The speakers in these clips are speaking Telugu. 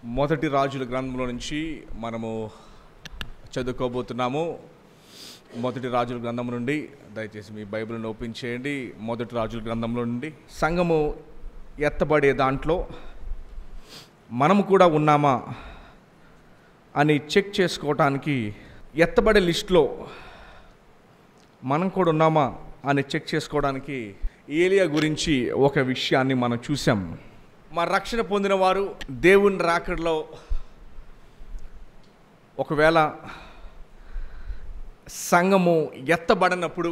మొదటి రాజుల గ్రంథంలో నుంచి మనము చదువుకోబోతున్నాము. మొదటి రాజుల గ్రంథం నుండి దయచేసి మీ బైబిల్ని ఓపెన్ చేయండి. మొదటి రాజుల గ్రంథంలో నుండి సంఘము ఎత్తబడే దాంట్లో మనము కూడా ఉన్నామా అని చెక్ చేసుకోవటానికి, ఎత్తబడే లిస్టులో మనం కూడా ఉన్నామా అని చెక్ చేసుకోవడానికి ఏలియా గురించి ఒక విషయాన్ని మనం చూసాం. మా రక్షణ పొందిన వారు దేవుని రాకడలో ఒకవేళ సంఘము ఎత్తబడినప్పుడు,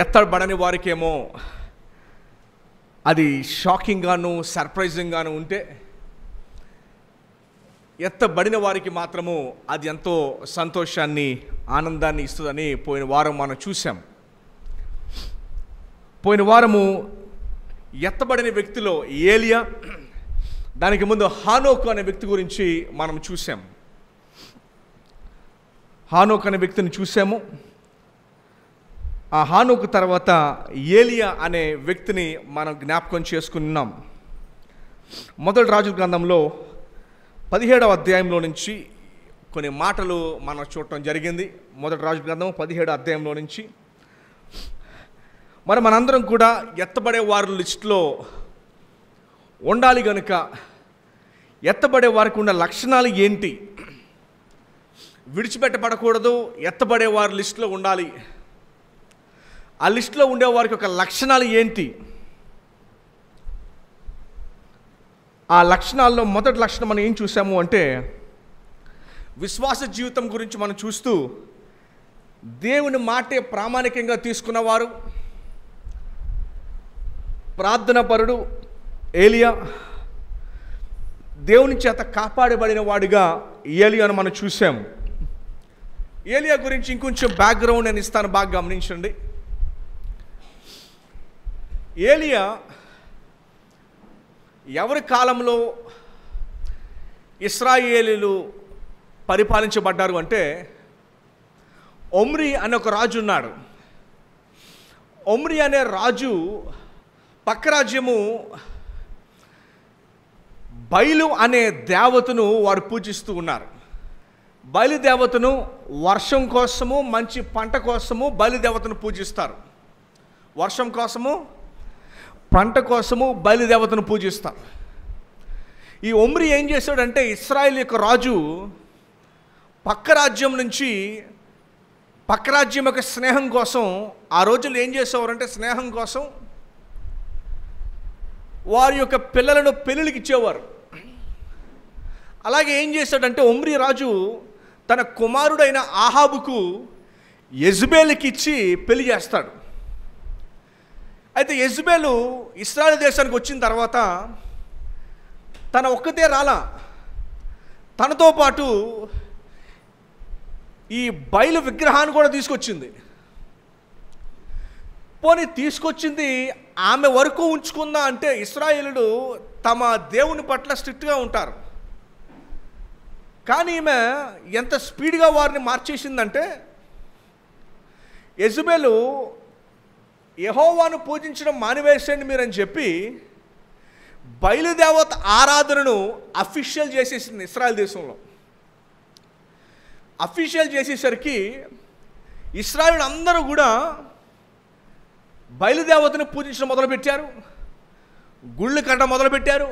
ఎత్తబడని వారికేమో అది షాకింగ్గాను సర్ప్రైజింగ్గాను ఉంటే, ఎత్తబడిన వారికి మాత్రము అది ఎంతో సంతోషాన్ని ఆనందాన్ని ఇస్తుందని పోయిన వారం మనం చూసాం. పోయిన వారము ఎత్తబడిన వ్యక్తిలో ఏలియా, దానికి ముందు హానోకు అనే వ్యక్తి గురించి మనం చూసాం. హానోకు అనే వ్యక్తిని చూసాము. ఆ హానోకు తర్వాత ఏలియా అనే వ్యక్తిని మనం జ్ఞాపకం చేసుకున్నాం. మొదటి రాజుల గ్రంథంలో 17వ అధ్యాయంలో నుంచి కొన్ని మాటలు మనం చూడటం జరిగింది. మొదటి రాజుల గ్రంథం 17వ అధ్యాయంలో నుంచి మరి మనందరం కూడా ఎత్తబడే వారి లిస్టులో ఉండాలి కనుక, ఎత్తబడే వారికి ఉన్న లక్షణాలు ఏంటి, విడిచిపెట్టబడకూడదు, ఎత్తబడే వారి లిస్టులో ఉండాలి, ఆ లిస్టులో ఉండే వారికి ఒక లక్షణాలు ఏంటి, ఆ లక్షణాల్లో మొదటి లక్షణం మనం ఏం చూసాము అంటే, విశ్వాస జీవితం గురించి మనం చూస్తూ దేవుని మాటే ప్రామాణికంగా తీసుకున్నవారు, ప్రార్థనాపరుడు ఏలియా, దేవుని చేత కాపాడబడిన వాడిగా ఏలియాను మనం చూసాం. ఏలియా గురించి ఇంకొంచెం బ్యాక్గ్రౌండ్ నేను ఇస్తాను, బాగా గమనించండి. ఏలియా ఎవరి కాలంలో ఇశ్రాయేలీలు పరిపాలించబడ్డారు అంటే, ఒమ్రీ అనే ఒక రాజు ఉన్నాడు. ఒమ్రీ అనే రాజు పక్క రాజ్యము బయలు అనే దేవతను వారు పూజిస్తూ ఉన్నారు. బయలు దేవతను వర్షం కోసము, మంచి పంట కోసము బయలు దేవతను పూజిస్తారు. వర్షం కోసము, పంట కోసము బయలు దేవతను పూజిస్తారు. ఈ ఒమ్రీ ఏం చేశాడంటే, ఇశ్రాయేల్ యొక్క రాజు పక్క రాజ్యం నుంచి, పక్క రాజ్యం యొక్క స్నేహం కోసం, ఆ రోజుల్లో ఏం చేసేవారంటే స్నేహం కోసం వారి యొక్క పిల్లలను పెళ్ళిళ్ళకి ఇచ్చేవారు. అలాగే ఏం చేశాడంటే, ఒమ్రీ రాజు తన కుమారుడైన ఆహాబుకు యెజబేలుకి ఇచ్చి పెళ్లి చేస్తాడు. అయితే యెజబేలు ఇశ్రాయేలు దేశానికి వచ్చిన తర్వాత తన ఒక్కతే రాలా, తనతో పాటు ఈ బయలు విగ్రహాన్ని కూడా తీసుకొచ్చింది. పోనీ తీసుకొచ్చింది ఆమె వరకు ఉంచుకుందా అంటే, ఇశ్రాయేలుడు తమ దేవుని పట్ల స్ట్రిక్ట్గా ఉంటారు. కానీ ఈమె ఎంత స్పీడ్గా వారిని మార్చేసిందంటే, యెజబేలు యెహోవాను పూజించడం మానివేసేయండి మీరని చెప్పి బయలుదేవత ఆరాధనను అఫీషియల్ చేసేసింది. ఇశ్రాయేల్ దేశంలో అఫీషియల్ చేసేసరికి ఇశ్రాయేలు అందరూ కూడా బయలుదేవతను పూజించడం మొదలుపెట్టారు, గుళ్ళు కట్టడం మొదలుపెట్టారు,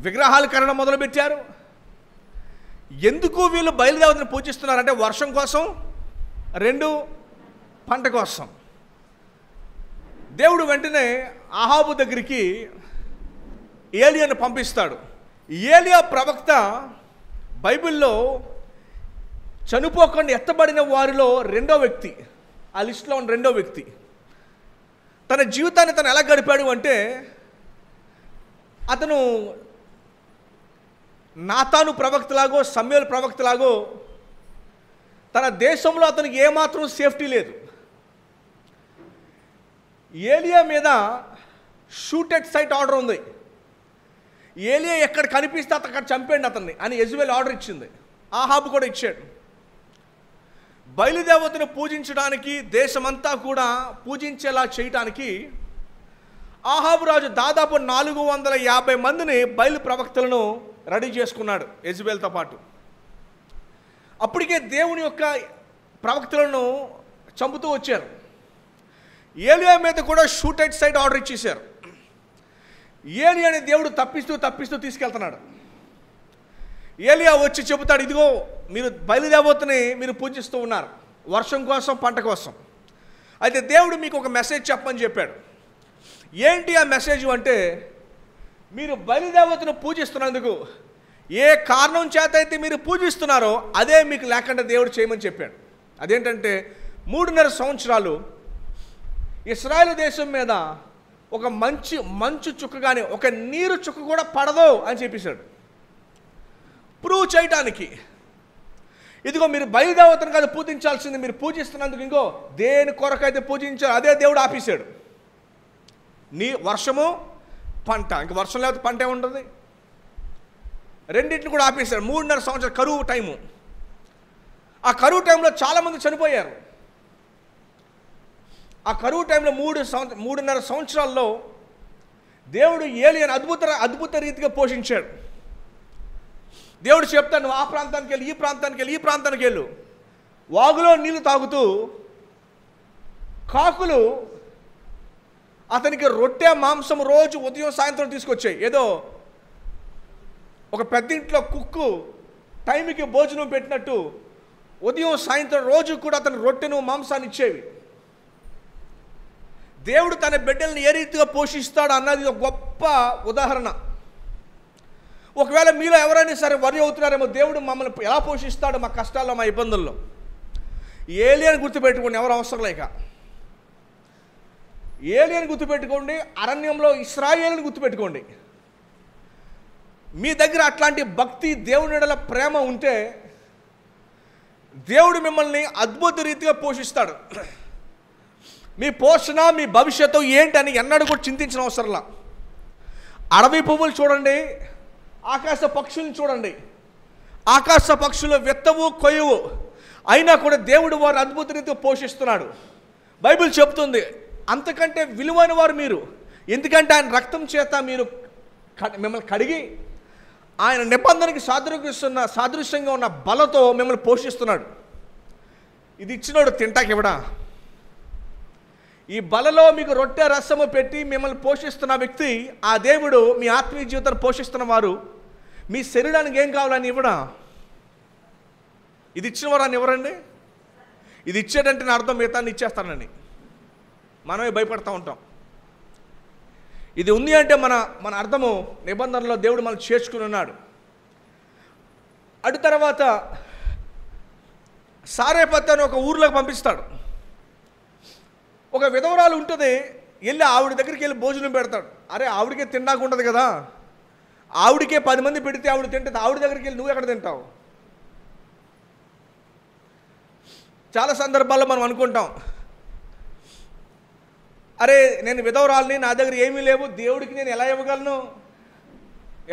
విగ్రహాలు కట్టడం మొదలుపెట్టారు. ఎందుకు వీళ్ళు బయలుదేవతను పూజిస్తున్నారంటే, వర్షం కోసం, రెండు పంట కోసం. దేవుడు వెంటనే ఆహాబు దగ్గరికి ఏలియాను పంపిస్తాడు. ఏలియా ప్రవక్త బైబిల్లో చనిపోకుండా ఎత్తబడిన వారిలో రెండో వ్యక్తి, ఆ లిస్టులో ఉన్న రెండో వ్యక్తి. తన జీవితాన్ని తను ఎలా గడిపాడు అంటే, అతను నాతాను ప్రవక్తలాగో, సమూయేలు ప్రవక్తలాగో తన దేశంలో అతనికి ఏమాత్రం సేఫ్టీ లేదు. ఏలియా మీద షూట్ ఎట్ సైట్ ఆర్డర్ ఉంది. ఏలియా ఎక్కడ కనిపిస్తే అక్కడ చంపేయండి అతన్ని అని యెజబేలు ఆర్డర్ ఇచ్చింది. ఆహాబు కూడా ఇచ్చాడు. బయలుదేవతను పూజించడానికి, దేశమంతా కూడా పూజించేలా చేయటానికి ఆహాబు రాజు దాదాపు 450 మందిని బయలు ప్రవక్తలను రెడీ చేసుకున్నాడు యెజబెల్తో పాటు. అప్పటికే దేవుని యొక్క ప్రవక్తలను చంపుతూ వచ్చారు. ఏలియా మీద కూడా షూట్ అట్ సైడ్ ఆర్డర్ ఇచ్చేశారు. ఏలియాని దేవుడు తప్పిస్తూ తీసుకెళ్తున్నాడు. ఏలియా వచ్చి చెబుతాడు, ఇదిగో మీరు బయలుదేవతని మీరు పూజిస్తూ ఉన్నారు వర్షం కోసం, పంట కోసం. అయితే దేవుడు మీకు ఒక మెసేజ్ చెప్పమని చెప్పాడు. ఏంటి ఆ మెసేజ్ అంటే, మీరు బయలుదేవతను పూజిస్తున్నందుకు ఏ కారణం చేత అయితే మీరు పూజిస్తున్నారో అదే మీకు లేకుండా దేవుడు చేయమని చెప్పాడు. అదేంటంటే 3.5 సంవత్సరాలు ఇశ్రాయేలు దేశం మీద ఒక మంచు చుక్క కానీ ఒక నీరు చుక్క కూడా పడదు అని చెప్పేశాడు. ప్రూవ్ చేయటానికి, ఇదిగో మీరు బయలుదేవతను కాదు పూజించాల్సింది, మీరు పూజిస్తున్నందుకు ఇంకో దేని కొరకైతే పూజించారు అదే దేవుడు ఆపేశాడు. వర్షము, పంట, ఇంక వర్షం లేకపోతే పంట ఏముంటుంది, రెండింటిని కూడా ఆపేశాడు. 3.5 సంవత్సరాలు కరువు టైము. ఆ కరువు టైంలో చాలామంది చనిపోయారు. ఆ కరువు టైంలో 3.5 సంవత్సరాల్లో దేవుడు ఏలియాను అద్భుత రీతిగా పోషించాడు. దేవుడు చెప్తాడు, నువ్వు ఆ ప్రాంతానికి వెళ్ళి, ఈ ప్రాంతానికి వెళ్ళు. వాగులో నీళ్లు తాగుతూ కాకులు అతనికి రొట్టె మాంసం రోజు ఉదయం సాయంత్రం తీసుకొచ్చాయి. ఏదో ఒక పెద్దింట్లో కుక్కు టైంకి భోజనం పెట్టినట్టు ఉదయం సాయంత్రం రోజు కూడా అతను రొట్టెను మాంసాన్ని ఇచ్చేవి. దేవుడు తన బిడ్డల్ని ఏ రీతిగా పోషిస్తాడు అన్నది ఒక గొప్ప ఉదాహరణ. ఒకవేళ మీలో ఎవరైనా సరే వరి అవుతున్నారేమో, దేవుడు మమ్మల్ని ఎలా పోషిస్తాడు మా కష్టాల్లో, మా ఇబ్బందుల్లో. ఏలియాని గుర్తుపెట్టుకోండి, ఎవరు అవసరం లేక. ఏలియాని గుర్తుపెట్టుకోండి, అరణ్యంలో ఇశ్రాయేలుని గుర్తుపెట్టుకోండి. మీ దగ్గర అట్లాంటి భక్తి, దేవుని యెడల ప్రేమ ఉంటే దేవుడు మిమ్మల్ని అద్భుత రీతిగా పోషిస్తాడు. మీ పోషణ, మీ భవిష్యత్తు ఏంటని ఎన్నడూ కూడా చింతించిన అవసరంలా. అడవి పువ్వులు చూడండి, ఆకాశ పక్షులను చూడండి. ఆకాశ పక్షులు విత్తవు, కొయ్యవు, అయినా కూడా దేవుడు వారు అద్భుత రీతిగా పోషిస్తున్నాడు. బైబిల్ చెప్తుంది అంతకంటే విలువైన వారు మీరు. ఎందుకంటే ఆయన రక్తం చేత మీరు మిమ్మల్ని కడిగి ఆయన నిబంధనకి సాదృశ్యంగా ఉన్న బలతో మిమ్మల్ని పోషిస్తున్నాడు. ఇది ఇచ్చినోడు తింటాకి ఇవ్వడా? ఈ బలలో మీకు రొట్టె రసము పెట్టి మిమ్మల్ని పోషిస్తున్న వ్యక్తి, ఆ దేవుడు మీ ఆత్మీయ జీవితాన్ని పోషిస్తున్న వారు మీ శరీరానికి ఏం కావాలని ఇవ్వడా? ఇది ఇచ్చిన వారు అని ఎవరండి? ఇది ఇచ్చేటంటే నా అర్థం మిగతాన్ని ఇచ్చేస్తానని మనమే భయపడతా ఉంటాం. ఇది ఉంది అంటే మన అర్థము నిబంధనలో దేవుడు మనం చేర్చుకుని ఉన్నాడు. అటు తర్వాత సారేపత్ అని ఒక ఊర్లోకి పంపిస్తాడు. ఒక విధవరాలు ఉంటుంది, వెళ్ళి ఆవిడ దగ్గరికి వెళ్ళి భోజనం పెడతాడు. అరే ఆవిడకే తినడానికి ఉండదు కదా, ఆవిడకే 10 మంది పెడితే ఆవిడ తింటుంది, ఆవిడ దగ్గరికి వెళ్ళి నువ్వు ఎక్కడ తింటావు? చాలా సందర్భాల్లో మనం అనుకుంటాం, అరే నేను విధవరాలని, నా దగ్గర ఏమీ లేవు, దేవుడికి నేను ఎలా ఇవ్వగలను?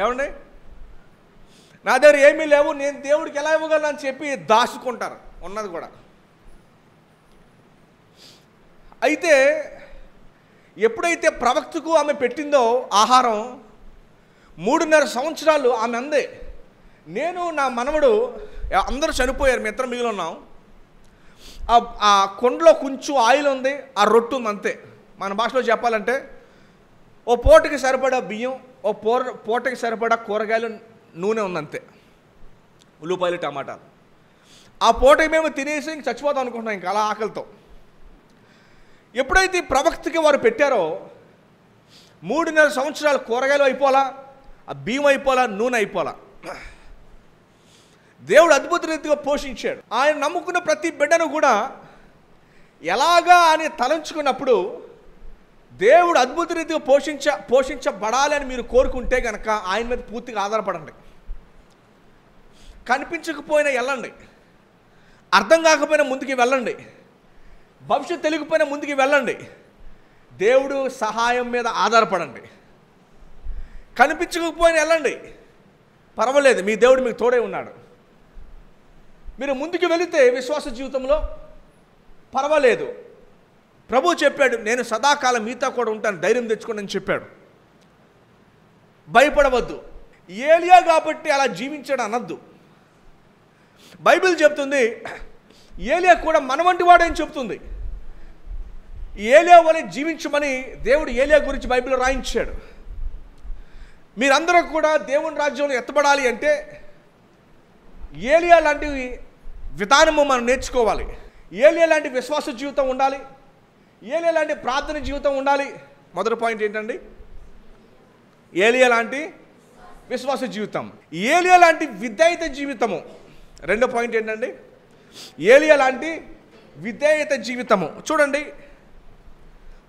ఏమండి, నా దగ్గర ఏమీ లేవు, నేను దేవుడికి ఎలా ఇవ్వగలను అని చెప్పి దాచుకుంటారు ఉన్నది కూడా. అయితే ఎప్పుడైతే ప్రవక్తకు ఆమె పెట్టిందో ఆహారం, 3.5 సంవత్సరాలు ఆమె అందే, నేను నా మనవడు అందరూ చనిపోయారు, మిత్రం మిగిలి ఉన్నాం, ఆ కొండలో కొంచెం ఆయిల్ ఉంది, ఆ రొట్టు ఉంది అంతే. మన భాషలో చెప్పాలంటే ఓ పూటకి సరిపడా బియ్యం, ఓ పూటకి సరిపడా కూరగాయలు, నూనె ఉందంతే, ఉల్లిపాయలు, టమాటాలు. ఆ పూటకి మేము తినేసి ఇంక చచ్చిపోతాం అనుకుంటున్నాం, ఇంకా అలా ఆకలితో. ఎప్పుడైతే ప్రవక్తకి వారు పెట్టారో 3.5 సంవత్సరాలు కూరగాయలు అయిపోలా, ఆ బియ్యం అయిపోలా, నూనె అయిపోలా. దేవుడు అద్భుత రీతిగా పోషించాడు. ఆయన నమ్ముకున్న ప్రతి బిడ్డను కూడా ఎలాగా అని తలంచుకున్నప్పుడు దేవుడు అద్భుత రీతిగా పోషించబడాలి అని మీరు కోరుకుంటే కనుక ఆయన మీద పూర్తిగా ఆధారపడండి. కనిపించకపోయినా వెళ్ళండి, అర్థం కాకపోయినా ముందుకు వెళ్ళండి, భవిష్యత్తు తెలియకపోయినా ముందుకు వెళ్ళండి. దేవుడు సహాయం మీద ఆధారపడండి. కనిపించకపోయినా వెళ్ళండి, పర్వాలేదు, మీ దేవుడు మీకు తోడే ఉన్నాడు. మీరు ముందుకు వెళితే విశ్వాస జీవితంలో పర్వాలేదు, ప్రభు చెప్పాడు, నేను సదాకాలం మీతో కూడా ఉంటాను, ధైర్యం తెచ్చుకోండి అని చెప్పాడు. భయపడవద్దు. ఏలియా కాబట్టి అలా జీవించాడు అనద్దు. బైబిల్ చెప్తుంది ఏలియా కూడా మన వంటి వాడని చెప్తుంది. ఏలియా వలె జీవించమని దేవుడు ఏలియా గురించి బైబిల్లో రాయించాడు. మీరందరూ కూడా దేవుని రాజ్యంలో ఎత్తబడాలి అంటే ఏలియా లాంటి విధానము మనం నేర్చుకోవాలి. ఏలియా లాంటి విశ్వాస జీవితం ఉండాలి. ఏలియా లాంటి ప్రార్థన జీవితం ఉండాలి. మొదటి పాయింట్ ఏంటండి? ఏలియా లాంటి విశ్వాస జీవితం, ఏలియా లాంటి విధేయత జీవితము. రెండో పాయింట్ ఏంటండి? ఏలియా లాంటి విధేయత జీవితము. చూడండి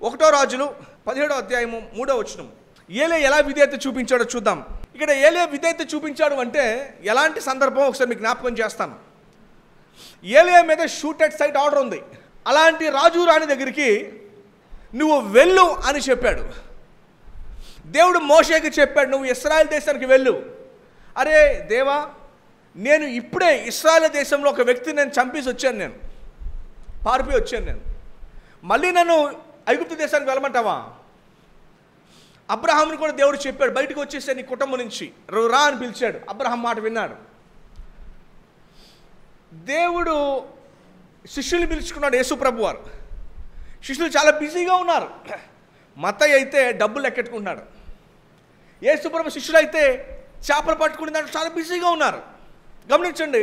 1 రాజులు 17వ అధ్యాయము 3వ వచనం. ఏలియా ఎలా విధేయత చూపించాడో చూద్దాం. ఇక్కడ ఏలియా విధేయత చూపించాడు అంటే ఎలాంటి సందర్భం ఒకసారి మీకు జ్ఞాపకం చేస్తాను. ఏలియా మీద షూట్ ఎట్ సైట్ ఆర్డర్ ఉంది. అలాంటి రాజు రాణి దగ్గరికి నువ్వు వెళ్ళు అని చెప్పాడు. దేవుడు మోషేకి చెప్పాడు, నువ్వు ఇశ్రాయేల్ దేశానికి వెళ్ళు. అరే దేవా, నేను ఇప్పుడే ఇశ్రాయేల్ దేశంలో ఒక వ్యక్తిని నేను చంపేసి వచ్చాను, నేను పారిపోయి వచ్చాను, నేను మళ్ళీ నన్ను ఐగుప్తు దేశానికి వెళ్ళమంటావా? అబ్రహాంని కూడా దేవుడు చెప్పాడు, బయటకు వచ్చేసే నీ కుటుంబం నుంచి రా అని పిలిచాడు. అబ్రహాం మాట విన్నాడు. దేవుడు శిష్యుల్ని పిలుచుకున్నాడు. యేసు ప్రభు వారు శిష్యులు చాలా బిజీగా ఉన్నారు. మత్తయి అయితే డబ్బులు లెక్కెట్టుకుంటున్నాడు. యేసు ప్రభు శిష్యులు అయితే చేపలు పట్టుకునే దాంట్లో చాలా బిజీగా ఉన్నారు. గమనించండి,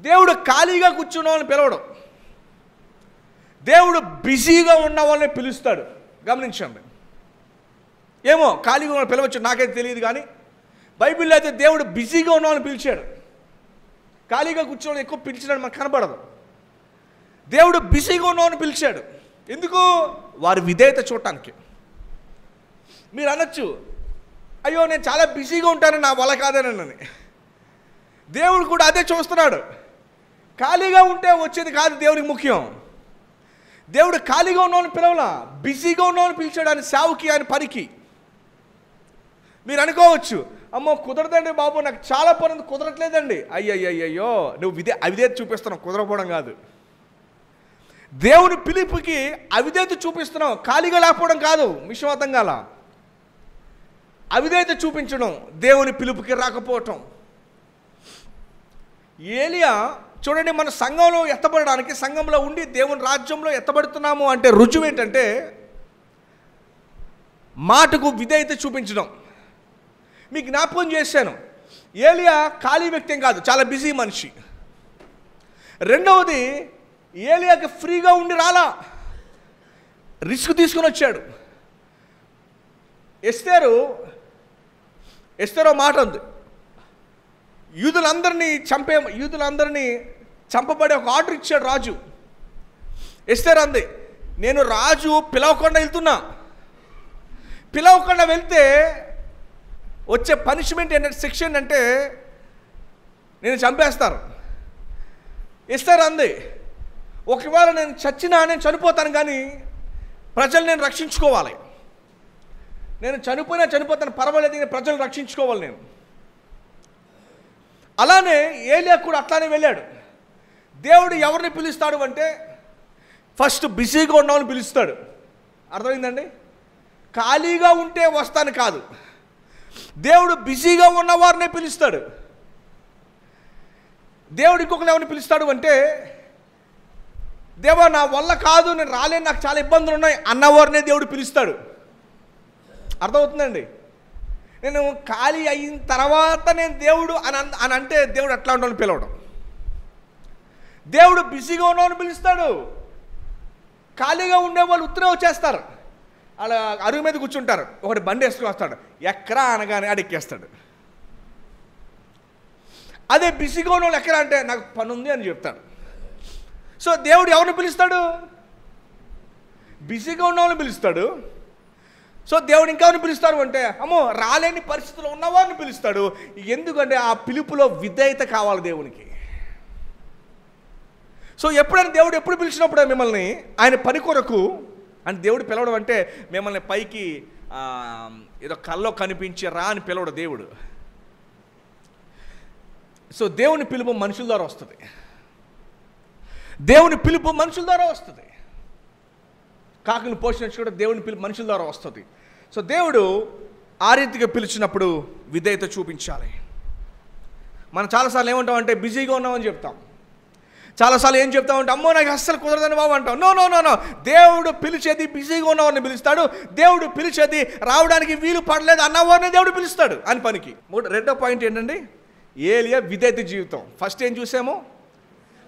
దేవుడు ఖాళీగా కూర్చున్న వాళ్ళని పిలవడం, దేవుడు బిజీగా ఉన్న వాళ్ళని పిలుస్తాడు. గమనించండి. ఏమో ఖాళీగా ఉన్న పిలవచ్చు, నాకైతే తెలియదు, కానీ బైబిల్లో అయితే దేవుడు బిజీగా ఉన్న వాళ్ళని పిలిచాడు. ఖాళీగా కూర్చోవడం ఎక్కువ పిలిచినాడు మనకు కనబడదు. దేవుడు బిజీగా ఉన్న వాళ్ళని పిలిచాడు. ఎందుకు? వారి విధేయత చూడటానికి. మీరు అనొచ్చు, అయ్యో నేను చాలా బిజీగా ఉంటాను, నా వల్ల కాదనని. దేవుడు కూడా అదే చూస్తున్నాడు. ఖాళీగా ఉంటే వచ్చేది కాదు దేవుడికి ముఖ్యం. దేవుడు ఖాళీగా ఉన్నవాళ్ళని పిలవలా, బిజీగా ఉన్నవాళ్ళని పిలిచాడు. ఆయన సేవకి, ఆయన పనికి. మీరు అనుకోవచ్చు, అమ్మో కుదరదండి బాబు, నాకు చాలా పని కుదరట్లేదండి. అయ్యయ్యో, నువ్వు అవిధేయత చూపిస్తున్నావు, కుదరకపోవడం కాదు. దేవుని పిలుపుకి అవిధేయత చూపిస్తున్నావు, ఖాళీగా లేకపోవడం కాదు. విశ్వాసం కాల అవిధేయత చూపించడం, దేవుని పిలుపుకి రాకపోవటం. ఏలియా చూడండి, మన సంఘంలో ఎత్తబడడానికి, సంఘంలో ఉండి దేవుని రాజ్యంలో ఎత్తబడుతున్నాము అంటే రుజువు ఏంటంటే మాటకు విధేయత చూపించడం. మీకు జ్ఞాపకం చేశాను, ఏలియా ఖాళీ వ్యక్తి కాదు, చాలా బిజీ మనిషి. రెండవది, ఏలియాకి ఫ్రీగా ఉండి రాలా, రిస్క్ తీసుకుని వచ్చాడు. ఎస్తేరో మాట ఉంది, యూదులందరినీ చంపబడే ఒక ఆర్డర్ ఇచ్చాడు రాజు. ఎస్తేర్ అంది, నేను రాజు పిలవకుండా వెళ్తున్నా, పిలవకుండా వెళ్తే వచ్చే పనిష్మెంట్ ఏంటంటే, శిక్ష ఏంటంటే నేను చంపేస్తారు. ఎస్తేర్ అంది, ఒకవేళ నేను నేను చనిపోతాను, కానీ ప్రజలు నేను రక్షించుకోవాలి. నేను చనిపోతాను పర్వాలేదు, ప్రజలు రక్షించుకోవాలి నేను. అలానే ఏలియా కూడా అట్లానే వెళ్ళాడు. దేవుడు ఎవరిని పిలుస్తాడు అంటే ఫస్ట్ బిజీగా ఉన్న వాళ్ళని పిలుస్తాడు. అర్థమైందండి? ఖాళీగా ఉంటే వస్తాను కాదు, దేవుడు బిజీగా ఉన్న వారినే పిలుస్తాడు. దేవుడు ఇంకొకరు ఎవరిని పిలుస్తాడు అంటే, దేవా నా వల్ల కాదు, నేను రాలేను, నాకు చాలా ఇబ్బందులు ఉన్నాయి అన్నవారినే దేవుడు పిలుస్తాడు. అర్థమవుతుందండి? నేను ఖాళీ అయిన తర్వాత నేను దేవుడు అని అంటే దేవుడు అట్లా ఉండని పిలవడం. దేవుడు బిజీగా ఉన్నవాడిని పిలుస్తాడు. ఖాళీగా ఉండేవాళ్ళు ఉత్తరే వచ్చేస్తారు, అలా అరుగు మీద కూర్చుంటారు. ఒకటి బండి వేసుకుని వస్తాడు, ఎక్కరా అనగానే అడెక్కేస్తాడు. అదే బిజీగా ఉన్న వాళ్ళు ఎక్కరా అంటే నాకు పని ఉంది అని చెప్తాడు. సో దేవుడు ఎవరిని పిలుస్తాడు? బిజీగా ఉన్న వాళ్ళని పిలుస్తాడు. సో దేవుడు ఇంకెవరిని పిలుస్తాడు అంటే, అమ్మో రాలేని పరిస్థితుల్లో ఉన్నవారిని పిలుస్తాడు. ఎందుకంటే ఆ పిలుపులో విధేయత కావాలి దేవునికి. సో ఎప్పుడైనా దేవుడు ఎప్పుడు పిలిచినప్పుడు మిమ్మల్ని ఆయన పని కొరకు అని దేవుడు పిలవడం అంటే మిమ్మల్ని పైకి ఏదో కల్లో కనిపించి రా అని పిలవడు దేవుడు. సో దేవుని పిలుపు మనుషుల ద్వారా వస్తుంది. దేవుని పిలుపు మనుషుల ద్వారా వస్తుంది. కాకుని పోషించి కూడా దేవుని మనుషుల ద్వారా వస్తుంది. సో దేవుడు ఆ రీతిగా పిలిచినప్పుడు విధేయత చూపించాలి. మనం చాలాసార్లు ఏమంటామంటే బిజీగా ఉన్నామని చెప్తాం. చాలాసార్లు ఏం చెప్తామంటే అమ్మో నాకు అస్సలు కుదరదని బాబు అంటాం. నో నో నో నో దేవుడు పిలిచేది బిజీగా ఉన్నవారిని పిలుస్తాడు. దేవుడు పిలిచేది రావడానికి వీలు పడలేదు అన్నవారిని దేవుడు పిలుస్తాడు అని పనికి. రెండో పాయింట్ ఏంటండి? ఏలియా విధేయత జీవితం. ఫస్ట్ ఏం చూసాము?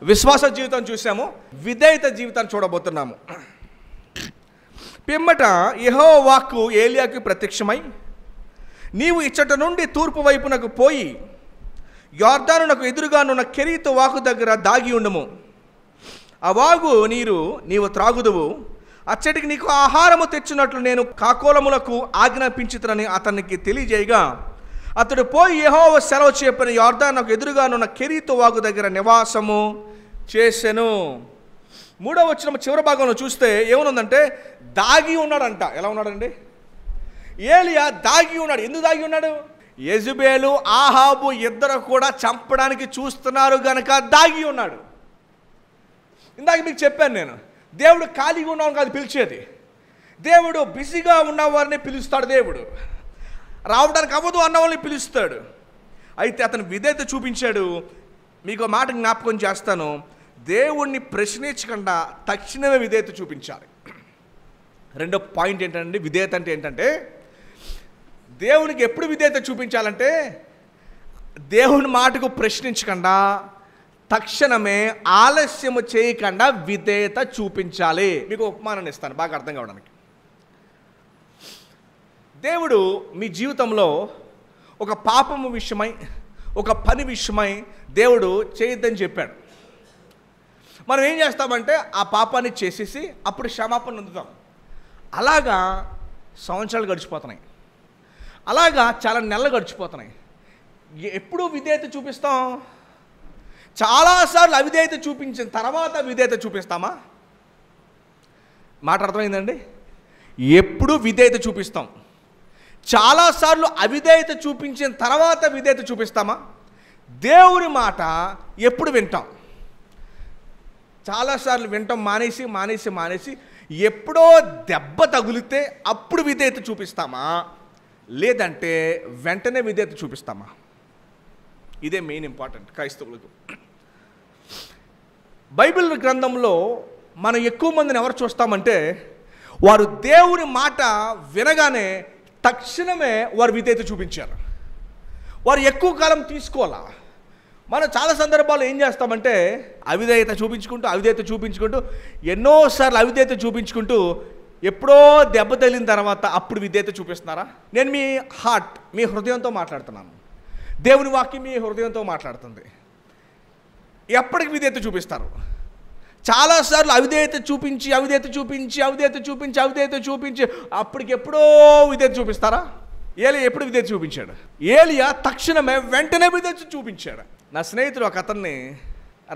విశ్వాస జీవితం చూసాము. విధేయత జీవితాన్ని చూడబోతున్నాము. పిమ్మట యెహోవా వాక్కు ఏలియాకి ప్రత్యక్షమై, నీవు ఇచ్చట నుండి తూర్పు వైపునకు పోయి యొర్దానునకు ఎదురుగానున్న కెరీతు వాగు దగ్గర దాగి ఉండము. ఆ వాగు నీరు నీవు త్రాగుదువు. అచ్చటికి నీకు ఆహారము తెచ్చినట్లు నేను కాకోలములకు ఆజ్ఞాపించుతానని అతనికి తెలియజేయగా, అతడు పోయి యెహోవా సెలవు చెప్పిన యొర్దానునకు ఎదురుగానున్న కెరీతు వాగు దగ్గర నివాసము చేసెను. 3వ వచనం చివరి భాగంలో చూస్తే ఏమనుందంటే దాగి ఉన్నాడంట. ఎలా ఉన్నాడండి? ఏలియా దాగి ఉన్నాడు. ఎందుకు దాగి ఉన్నాడు? యెజబెలు ఆహాబు ఇద్దరు కూడా చంపడానికి చూస్తున్నారు గనక దాగి ఉన్నాడు. ఇందాక మీకు చెప్పాను నేను, దేవుడు ఖాళీగా ఉన్నవాడిని కాదు పిలిచేది. దేవుడు బిజీగా ఉన్న వారిని పిలుస్తాడు. దేవుడు రావడానికి అవ్వదు అన్న వాళ్ళని పిలుస్తాడు. అయితే అతను విధేయత చూపించాడు. మీకు మాట జ్ఞాపకం చేస్తాను, దేవుణ్ణి ప్రశ్నించకుండా తక్షణమే విధేయత చూపించాలి. రెండో పాయింట్ ఏంటంటే విధేయత అంటే ఏంటంటే, దేవునికి ఎప్పుడు విధేయత చూపించాలంటే దేవుని మాటకు ప్రశ్నించకుండా తక్షణమే ఆలస్యము చేయకుండా విధేయత చూపించాలి. మీకు ఉపమానాన్ని ఇస్తాను బాగా అర్థం కావడానికి. దేవుడు మీ జీవితంలో ఒక పాపము విషయమై ఒక పని విషయమై దేవుడు చేయొద్దని చెప్పాడు. మనం ఏం చేస్తామంటే ఆ పాపాన్ని చేసేసి అప్పుడు క్షమాపణ పొందుతాం. అలాగా సంవత్సరాలు గడిచిపోతున్నాయి. అలాగా చాలా నెలలు గడిచిపోతున్నాయి. ఎప్పుడు విధేయత చూపిస్తాం? చాలాసార్లు అవిధేయత చూపించిన తర్వాత విధేయత చూపిస్తామా? మాట అర్థమైందండి? ఎప్పుడు విధేయత చూపిస్తాం. చాలాసార్లు అవిధేయత చూపించిన తర్వాత విధేయత చూపిస్తామా? దేవుని మాట ఎప్పుడు వింటాం? చాలాసార్లు వింటాం మానేసి మానేసి మానేసి ఎప్పుడో దెబ్బ తగిలితే అప్పుడు విధేయత చూపిస్తామా, లేదంటే వెంటనే విధేయత చూపిస్తామా? ఇదే మెయిన్ ఇంపార్టెంట్ క్రైస్తవులకు. బైబిల్ గ్రంథంలో మనం ఎక్కువ మందిని ఎవరు చూస్తామంటే వారు దేవుని మాట వినగానే తక్షణమే వారు విధేయత చూపించారు. వారు ఎక్కువ కాలం తీసుకోవాలా. మనం చాలా సందర్భాల్లో ఏం చేస్తామంటే అవిధేయత చూపించుకుంటూ ఎన్నోసార్లు అవిధేయత చూపించుకుంటూ ఎప్పుడో దెబ్బ తగిలిన తర్వాత అప్పుడు విధేయత చూపిస్తున్నారా? నేను మీ హృదయంతో మాట్లాడుతున్నాను. దేవుని వాక్యం మీ హృదయంతో మాట్లాడుతుంది. ఎప్పటికి విధేయత చూపిస్తారు? చాలాసార్లు అవిధేయత చూపించి అప్పటికి ఎప్పుడో విధేయత చూపిస్తారా? ఏలియా ఎప్పుడు విధేయత చూపించాడు? ఏలియా తక్షణమే వెంటనే విధేయత చూపించాడు. నా స్నేహితుడు ఒక అతన్ని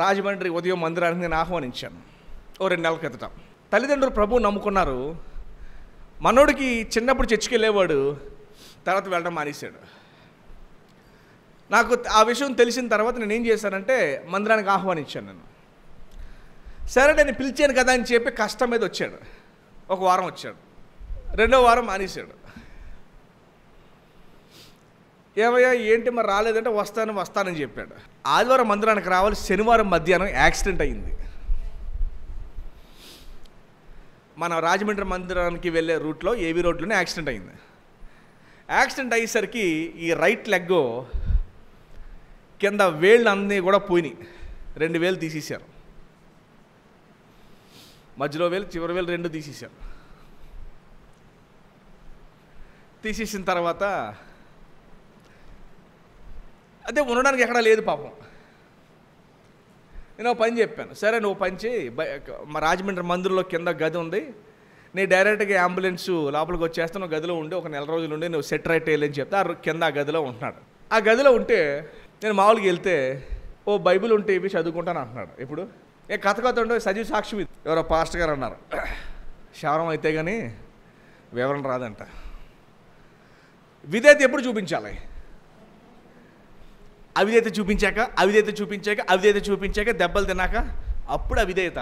రాజమండ్రి ఉదయం మందిరానికి నేను ఆహ్వానించాను 2 నెలల క్రితం. తల్లిదండ్రులు ప్రభువు నమ్ముకున్నారు. మనోడికి చిన్నప్పుడు చర్చికి వెళ్ళేవాడు, తర్వాత వెళ్ళడం మానేశాడు. నాకు ఆ విషయం తెలిసిన తర్వాత నేను ఏం చేశానంటే మందిరానికి ఆహ్వానించాను. నేను సరే నేను పిలిచాను కదా అని చెప్పి కష్టం మీద వచ్చాడు. 1 వారం వచ్చాడు, 2వ వారం మానేశాడు. ఏమయ్యా ఏంటి మరి రాలేదంటే వస్తానని చెప్పాడు. ఆదివారం మందిరానికి రావాలి, శనివారం మధ్యాహ్నం యాక్సిడెంట్ అయ్యింది. మన రాజమండ్రి మందిరానికి వెళ్ళే రూట్లో ఏవి రోడ్లోనే యాక్సిడెంట్ అయింది. యాక్సిడెంట్ అయ్యేసరికి ఈ రైట్ లెగ్ కింద వేళ్ళు అన్నీ కూడా పోయినాయి. 2 వేలు తీసేశారు. మధ్యలో వేలు, చివరి వేలు 2 తీసేశారు. తీసేసిన తర్వాత అదే ఉండడానికి ఎక్కడా లేదు పాపం. నేను పని చెప్పాను, సరే నువ్వు పని చేయి, మా రాజమండ్రి మందిరంలో కింద గది ఉంది, నీ డైరెక్ట్గా అంబులెన్స్ లోపలికి వచ్చేస్తా, నువ్వు గదిలో ఉండి 1 నెల రోజులు ఉండి నువ్వు సెట్ రైట్ వేయాలని చెప్తే కింద ఆ గదిలో ఉంటున్నాడు. ఆ గదిలో ఉంటే నేను మామూలుగా వెళ్తే బైబిల్ ఉంటే ఇవి చదువుకుంటాను అంటున్నాడు. ఇప్పుడు కథ ఉంటే సజీవ సాక్షి ఎవరో పాస్టర్ గారు అన్నారు, క్షవరం అయితే కానీ వివరణ రాదంట. విధేయత ఎప్పుడు చూపించాలి? అవిధేయత చూపించాక దెబ్బలు తిన్నాక అప్పుడు అవిధేయత.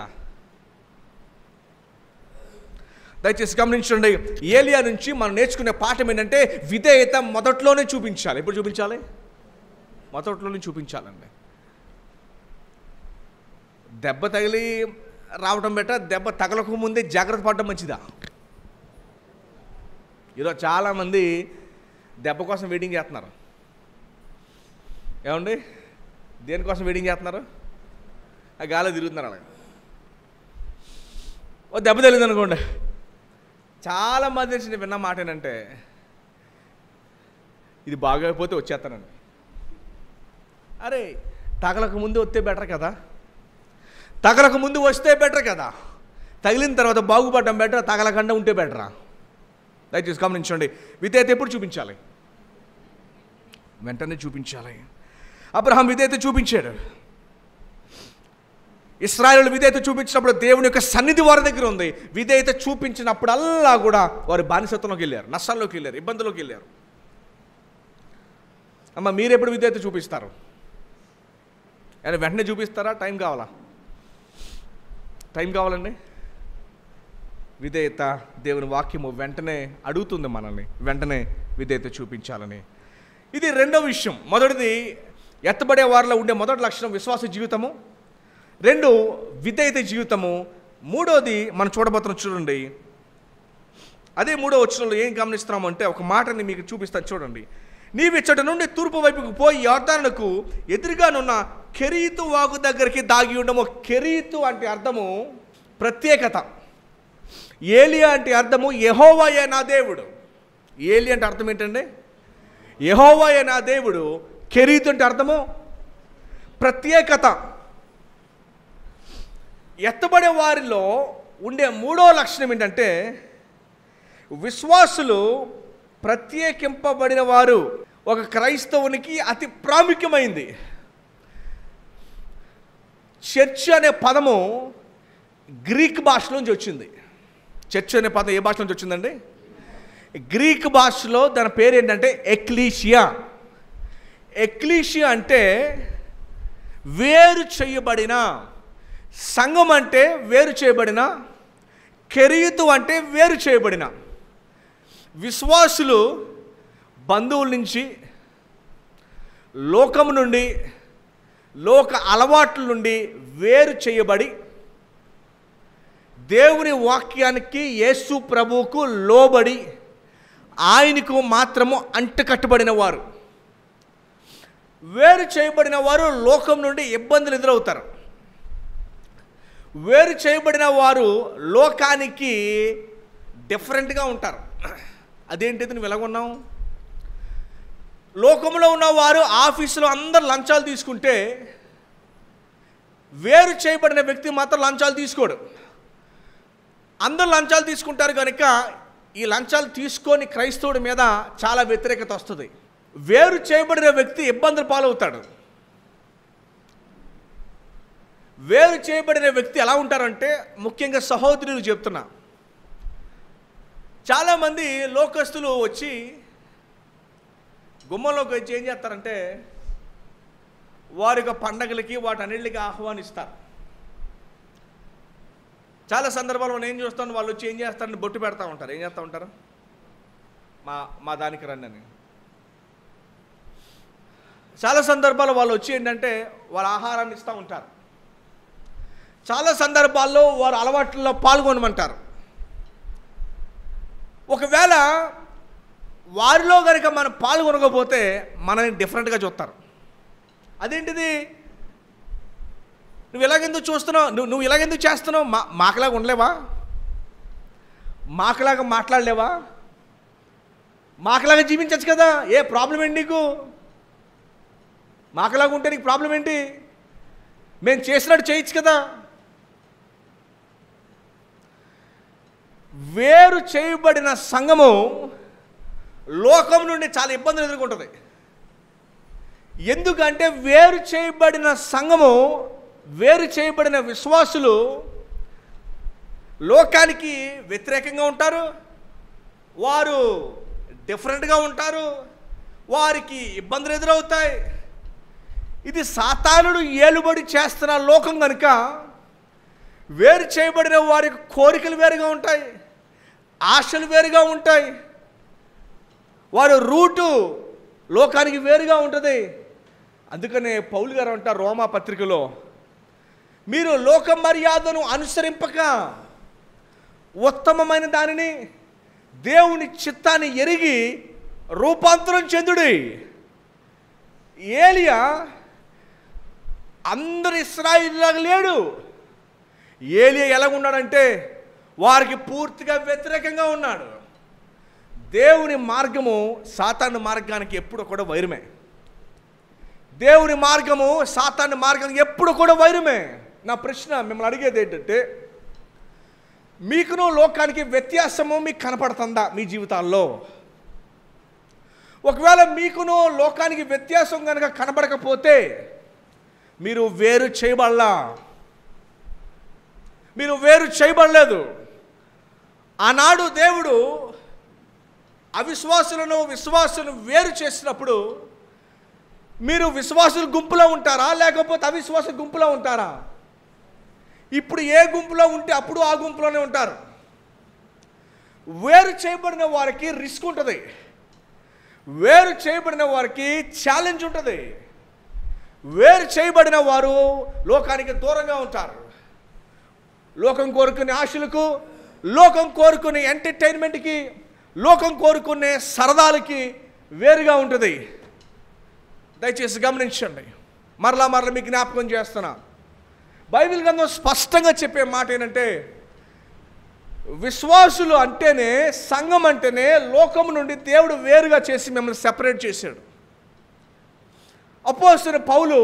దయచేసి గమనించండి, ఏలియా నుంచి మనం నేర్చుకునే పాఠం ఏంటంటే విధేయత మొదట్లోనే చూపించాలి. ఎప్పుడు చూపించాలి? మొదట్లోనే చూపించాలండి. దెబ్బ తగిలి రావడం బెట, దెబ్బ తగలకు ముందే జాగ్రత్త పడడం మంచిదా? ఈరోజు చాలామంది దెబ్బ కోసం వెయిటింగ్ చేస్తున్నారు. ఏమండి, దేనికోసం వెయిటింగ్ చేస్తున్నారు? ఆ గాలి తిరుగుతున్నారు. అలాగే ఓ దెబ్బ తెలియదు అనుకోండి, చాలామంది నుంచి నేను విన్న మాట ఏంటంటే ఇది బాగైపోతే వచ్చేస్తానండి. అరే, తగలకు ముందు వస్తే బెటర్ కదా, తగలకు ముందు వస్తే బెటర్ కదా, తగిలిన తర్వాత బాగుపడడం బెటర్, తగలకుండా ఉంటే బెటరా? దయచేసి గమనించండి, విధేయత ఎప్పుడు చూపించాలి? వెంటనే చూపించాలి. అబ్రహాం విధేయత చూపించాడు. ఇశ్రాయేలు విధేయత చూపించినప్పుడు దేవుని యొక్క సన్నిధి వారి దగ్గర ఉంది. విధేయత చూపించినప్పుడల్లా కూడా వారు బానిసత్వంలోకి వెళ్ళారు, నష్టాల్లోకి వెళ్ళారు, ఇబ్బందుల్లోకి వెళ్ళారు. అమ్మ, మీరెప్పుడు విధేయత చూపిస్తారు? అని వెంటనే చూపిస్తారా? టైం కావాలా? టైం కావాలండి. విధేయత, దేవుని వాక్యము వెంటనే అడుగుతుంది మనల్ని, వెంటనే విధేయత చూపించాలని. ఇది రెండవ విషయం. మొదటిది, ఎత్తబడే వారిలో ఉండే మొదటి లక్షణం విశ్వాస జీవితము. రెండు, విధేయత జీవితము. మూడోది మనం చూడబోతున్నాం, చూడండి. అదే మూడో వచనంలో ఏం గమనిస్తున్నాము అంటే, ఒక మాటని మీకు చూపిస్తాను చూడండి. నీవిచ్చట నుండి తూర్పు వైపుకు పోయి యొర్దానుకు ఎదురుగానున్న కెరీతు వాగు దగ్గరికి దాగి ఉండము. కెరీతు అంటే అర్థము ప్రత్యేకత. ఏలియా అంటే అర్థము యెహోవాయే నా దేవుడు. ఏలి అంటే అర్థం ఏంటండి? యెహోవాయే నా దేవుడు. కెరీతు అంటే అర్థము ప్రత్యేకత. ఎత్తబడే వారిలో ఉండే మూడో లక్షణం ఏంటంటే, విశ్వాసులు ప్రత్యేకింపబడిన వారు. ఒక క్రైస్తవునికి అతి ప్రాముఖ్యమైంది. చర్చ్ అనే పదము గ్రీక్ భాషలోంచి వచ్చింది. చర్చ్ అనే పదం ఏ భాష నుంచి వచ్చిందండి? గ్రీక్ భాషలో దాని పేరు ఏంటంటే ఎక్లీషియా. ఎక్లీషియా అంటే వేరు చేయబడిన సంఘం, అంటే వేరు చేయబడిన. కెరీతు అంటే వేరు చేయబడిన. విశ్వాసులు బంధువుల నుంచి, లోకము నుండి, లోక అలవాట్ల నుండి వేరు చేయబడి దేవుని వాక్యానికి, యేసు ప్రభువుకు లోబడి ఆయనకు మాత్రము అంటకట్టబడిన వారు. వేరు చేయబడిన వారు లోకం నుండి ఇబ్బందులు ఎదురవుతారు. వేరు చేయబడిన వారు లోకానికి డిఫరెంట్గా ఉంటారు. అదేంటిది? నువ్వు ఎలాగున్నావు? లోకంలో ఉన్నవారు ఆఫీసులో అందరు లంచాలు తీసుకుంటే, వేరు చేయబడిన వ్యక్తి మాత్రం లంచాలు తీసుకోడు. అందరూ లంచాలు తీసుకుంటారు కనుక ఈ లంచాలు తీసుకొని క్రైస్తవుడి మీద చాలా వ్యతిరేకత వస్తుంది. వేరు చేయబడిన వ్యక్తి ఇబ్బందులు పాలవుతాడు. వేరు చేయబడిన వ్యక్తి ఎలా ఉంటారంటే, ముఖ్యంగా సహోదరులు చెప్తున్నా, చాలామంది లోకస్తులు వచ్చి గుమ్మంలోకి వచ్చి ఏం చేస్తారంటే, వారి యొక్క పండగలకి వాటన్నిటికి ఆహ్వానిస్తారు. చాలా సందర్భాల్లో నేను ఏం చూస్తాను, వాళ్ళు వచ్చి ఏం చేస్తారని బొట్టు పెడతా ఉంటారు. ఏం చేస్తూ ఉంటారు? మా దానికి రండి అని. చాలా సందర్భాల్లో వాళ్ళు వచ్చి ఏంటంటే వాళ్ళ ఆహారాన్ని ఇస్తూ ఉంటారు. చాలా సందర్భాల్లో వారు అలవాట్లలో పాల్గొనమంటారు. ఒకవేళ వారిలో కనుక మనం పాల్గొనకపోతే మనల్ని డిఫరెంట్గా చూస్తారు. అదేంటిది? నువ్వు ఇలాగెందుకు చూస్తున్నావు, నువ్వు ఇలాగెందుకు చేస్తున్నావు, మాకులాగా ఉండలేవా, మాకులాగా మాట్లాడలేవా, మాకులాగా జీవించచ్చు కదా, ఏ ప్రాబ్లం ఏంటి నీకు? మాకులాగా ఉంటే నీకు ప్రాబ్లం ఏంటి? మేము చేసినట్టు చేయొచ్చు కదా. వేరు చేయబడిన సంఘము లోకం నుండి చాలా ఇబ్బందులు ఎదుర్కొంటుంది. ఎందుకంటే వేరు చేయబడిన సంఘము, వేరు చేయబడిన విశ్వాసులు లోకానికి వ్యతిరేకంగా ఉంటారు. వారు డిఫరెంట్గా ఉంటారు. వారికి ఇబ్బందులు ఎదురవుతాయి. ఇది సాతానుడు ఏలుబడి చేస్తున్న లోకం కనుక వేరు చేయబడిన వారి కోరికలు వేరుగా ఉంటాయి, ఆశలు వేరుగా ఉంటాయి, వారి రూటు లోకానికి వేరుగా ఉంటుంది. అందుకనే పౌలు గారు అంటారు రోమా పత్రికలో, మీరు లోక మర్యాదను అనుసరింపక ఉత్తమమైన దానిని, దేవుని చిత్తాన్ని ఎరిగి రూపాంతరం చెందుడి. ఏలియా అందరు ఇశ్రాయేలులాగా లేడు. ఏలియా ఎలాగున్నాడంటే వారికి పూర్తిగా వ్యతిరేకంగా ఉన్నాడు. దేవుని మార్గము సాతాను మార్గానికి ఎప్పుడు కూడా వైరమే. దేవుని మార్గము సాతాను మార్గానికి ఎప్పుడు కూడా వైరమే. నా ప్రశ్న మిమ్మల్ని అడిగేది ఏంటంటే, మీకును లోకానికి వ్యత్యాసము మీకు కనపడుతుందా మీ జీవితాల్లో? ఒకవేళ మీకును లోకానికి వ్యత్యాసం కనుక కనబడకపోతే మీరు వేరు చేయబడలా, మీరు వేరు చేయబడలేదు. ఆనాడు దేవుడు అవిశ్వాసులను విశ్వాసులను వేరు చేసినప్పుడు మీరు విశ్వాసుల గుంపులో ఉంటారా, లేకపోతే అవిశ్వాసుల గుంపులో ఉంటారా? ఇప్పుడు ఏ గుంపులో ఉంటే అప్పుడు ఆ గుంపులోనే ఉంటారు. వేరు చేయబడిన వారికి రిస్క్ ఉంటుంది, వేరు చేయబడిన వారికి ఛాలెంజ్ ఉంటుంది. వేరు చేయబడిన వారు లోకానికి దూరంగా ఉంటారు. లోకం కోరుకునే ఆశలకు, లోకం కోరుకునే ఎంటర్టైన్మెంట్కి, లోకం కోరుకునే సరదాలకి వేరుగా ఉంటుంది. దయచేసి గమనించండి. మరలా మీకు జ్ఞాపకం చేస్తున్నా, బైబిల్ గ్రంథం స్పష్టంగా చెప్పే మాట ఏంటంటే, విశ్వాసులు అంటేనే, సంఘం అంటేనే లోకము నుండి దేవుడు వేరుగా చేసి మిమ్మల్ని సెపరేట్ చేశాడు. అపోస్తలుడైన పౌలు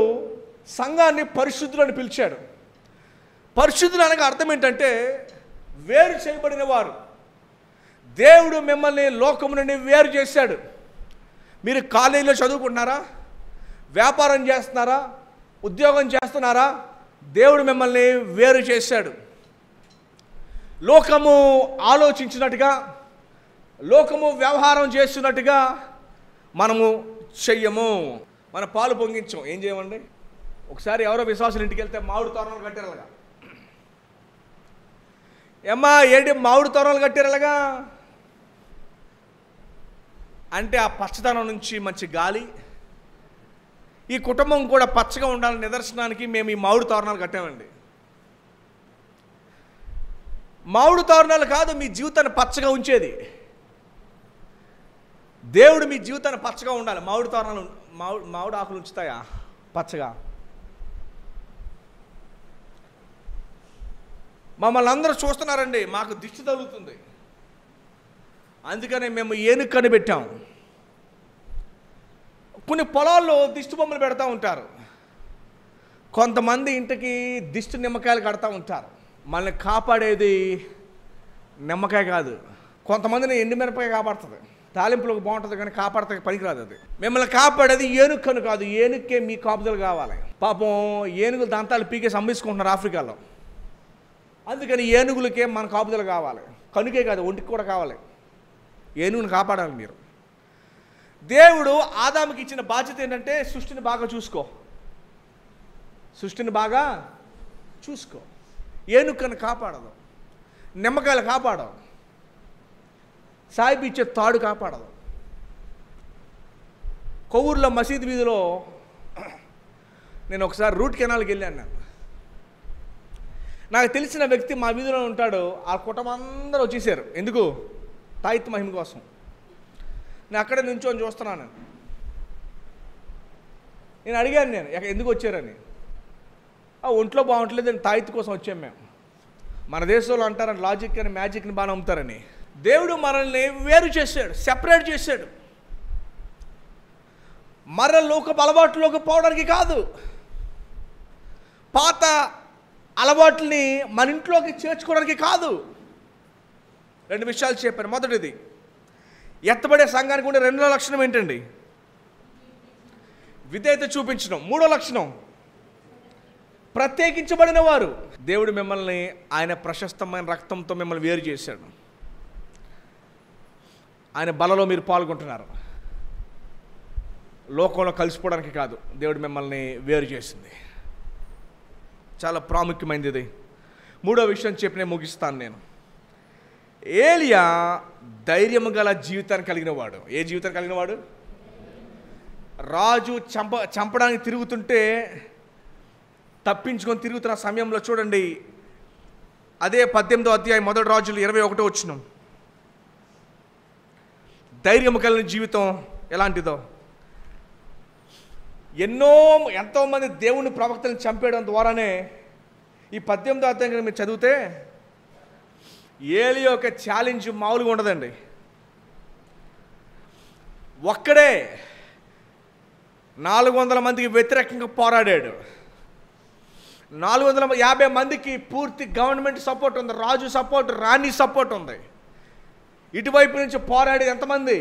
సంఘాన్ని పరిశుద్ధులు అని పిలిచాడు. పరిశుద్ధులు అనగా అర్థం ఏంటంటే వేరు చేయబడిన వారు. దేవుడు మిమ్మల్ని లోకము నుండి వేరు చేశాడు. మీరు కాలేజీలో చదువుకుంటున్నారా, వ్యాపారం చేస్తున్నారా, ఉద్యోగం చేస్తున్నారా, దేవుడు మిమ్మల్ని వేరు చేశాడు. లోకము ఆలోచించినట్టుగా, లోకము వ్యవహారం చేస్తున్నట్టుగా మనము చెయ్యము. మన పాలు పొంగించాం, ఏం చేయమండి? ఒకసారి ఎవరో విశ్వాసులు ఇంటికి వెళ్తే మామిడి తోరణాలు కట్టారలాగా. ఏమ్మా ఏంటి మామిడి తోరణాలు కట్టారలాగా అంటే, ఆ పచ్చదనం నుంచి మంచి గాలి, ఈ కుటుంబం కూడా పచ్చగా ఉండాలని నిదర్శనానికి మేము ఈ మామిడి తోరణాలు కట్టామండి. మామిడి తోరణాలు కాదు మీ జీవితాన్ని పచ్చగా ఉంచేది. దేవుడు మీ జీవితాన్ని పచ్చగా ఉండాలి. మామిడి తోరణాలు, మామిడి ఆకులు ఉంచుతాయా పచ్చగా? మమ్మల్ని అందరూ చూస్తున్నారండి, మాకు దిష్టి తగులుతుంది, అందుకనే మేము ఏనుగు కనిపెట్టాం. కొన్ని పొలాల్లో దిష్టి బొమ్మలు పెడతా ఉంటారు, కొంతమంది ఇంటికి దిష్టి నిమ్మకాయలు కడతా ఉంటారు. మనల్ని కాపాడేది నిమ్మకాయ కాదు, కొంతమందిని ఎండుమిరపకాయ కాపాడుతుంది. తాలింపులకు బాగుంటుంది కానీ కాపాడతానికి పనికిరాదు. అది మిమ్మల్ని కాపాడేది ఏనుగు కను కాదు, ఏనుగుకే మీ కాపుదలు కావాలి. పాపం ఏనుగులు దంతాలు పీకేసి అమ్మేసుకుంటున్నారు ఆఫ్రికాలో. అందుకని ఏనుగులకే మన కాపుదలు కావాలి, కనుకే కాదు ఒంటికి కూడా కావాలి. ఏనుగుని కాపాడాలి మీరు. దేవుడు ఆదాముకి ఇచ్చిన బాధ్యత ఏంటంటే సృష్టిని బాగా చూసుకో, సృష్టిని బాగా చూసుకో. ఏనుకను కాపాడదు, నిమ్మకాయలు కాపాడవు, సాయిబు ఇచ్చే తాడు కాపాడదు. కొవ్వూరులో మసీద్ వీధిలో నేను ఒకసారి రూట్ కెనాల్కి వెళ్ళాను. నాకు తెలిసిన వ్యక్తి మా వీధిలో ఉంటాడు. ఆ కుటుంబం అందరూ వచ్చేసారు. ఎందుకు? తాయిత్ మహిమ కోసం. నేను అక్కడే నుంచొని చూస్తున్నాను. నేను అడిగాను, నేను ఎందుకు వచ్చారని. ఒంట్లో బాగుంటలేదని తాయిత్ కోసం వచ్చాం మేము. మన దేశంలో అంటారని లాజిక్ అని మ్యాజిక్ని బాగా నమ్ముతారని. దేవుడు మనల్ని వేరు చేశాడు, సెపరేట్ చేశాడు. మరల లోకపు అలవాట్లోకి పోవడానికి కాదు, పాత అలవాట్లని మన ఇంట్లోకి చేర్చుకోవడానికి కాదు. రెండు విషయాలు చెప్పాను. మొదటిది, ఎత్తబడే సంఘానికి ఉండే రెండో లక్షణం ఏంటండి? విధేయత చూపించడం. మూడో లక్షణం, ప్రత్యేకించబడిన వారు. దేవుడు మిమ్మల్ని ఆయన ప్రశస్తమైన రక్తంతో మిమ్మల్ని వేరు చేశాడు. ఆయన బలలో మీరు పాల్గొంటున్నారు. లోకంలో కలిసిపోవడానికి కాదు, దేవుడు మిమ్మల్ని వేరు చేసింది. చాలా ప్రాముఖ్యమైనది ఇది. మూడో విషయం చెప్పి నేను ముగిస్తాను. నేను ఏలియా ధైర్యం గల జీవితాన్ని కలిగిన వాడు. ఏ జీవితాన్ని కలిగిన వాడు? రాజు చంపడానికి తిరుగుతుంటే తప్పించుకొని తిరుగుతున్న సమయంలో చూడండి, అదే 18వ అధ్యాయం 1 రాజులు 21వ వచనం. ధైర్యం కలిగిన జీవితం ఎలాంటిదో. ఎంతోమంది దేవుని ప్రవక్తలను చంపేయడం ద్వారానే ఈ 18వ అధ్యాయం మీరు చదివితే ఏలియా యొక్క ఛాలెంజ్ మామూలుగా ఉండదండి. ఒక్కడే 400 మందికి వ్యతిరేకంగా పోరాడాడు. 450 మందికి పూర్తి గవర్నమెంట్ సపోర్ట్ ఉంది, రాజు సపోర్ట్, రాణి సపోర్ట్ ఉంది. ఇటువైపు నుంచి పోరాడేది ఎంతమంది?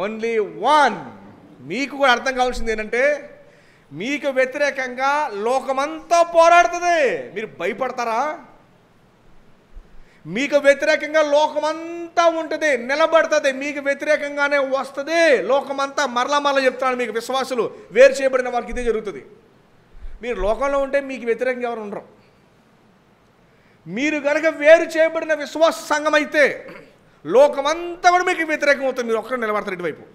ఓన్లీ 1. మీకు కూడా అర్థం కావాల్సింది ఏంటంటే, మీకు వ్యతిరేకంగా లోకమంతా పోరాడుతుంది, మీరు భయపడతారా? మీకు వ్యతిరేకంగా లోకమంతా ఉంటుంది, నిలబడుతుంది, మీకు వ్యతిరేకంగానే వస్తుంది లోకమంతా. మరలా చెప్తాను, మీకు విశ్వాసులు వేరు చేయబడిన వారికి ఇదే జరుగుతుంది. మీరు లోకంలో ఉంటే మీకు వ్యతిరేకంగా ఎవరు ఉండరు. మీరు కనుక వేరు చేయబడిన విశ్వాస సంఘం అయితే లోకమంతా కూడా మీకు వ్యతిరేకం అవుతుంది, మీరు ఒక్కరు నిలబడతారు ఇటువైపు.